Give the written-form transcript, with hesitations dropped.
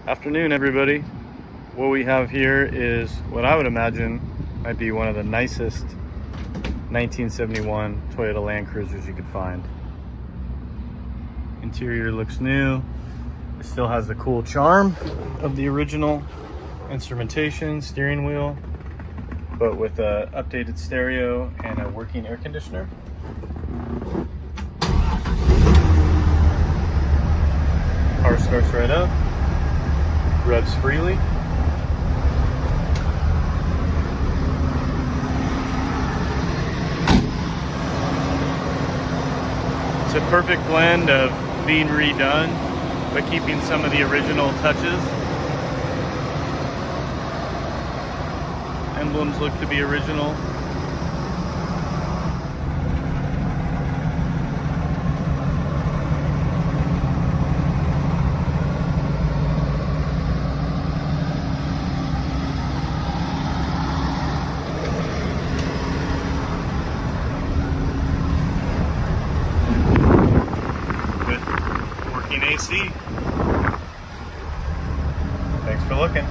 Afternoon, everybody. What we have here is what I would imagine might be one of the nicest 1971 Toyota Land Cruisers you could find. Interior looks new. It still has the cool charm of the original instrumentation, steering wheel, but with an updated stereo and a working air conditioner. Car starts right up, revs freely. It's a perfect blend of being redone, but keeping some of the original touches. Emblems look to be original. With working AC. Thanks for looking.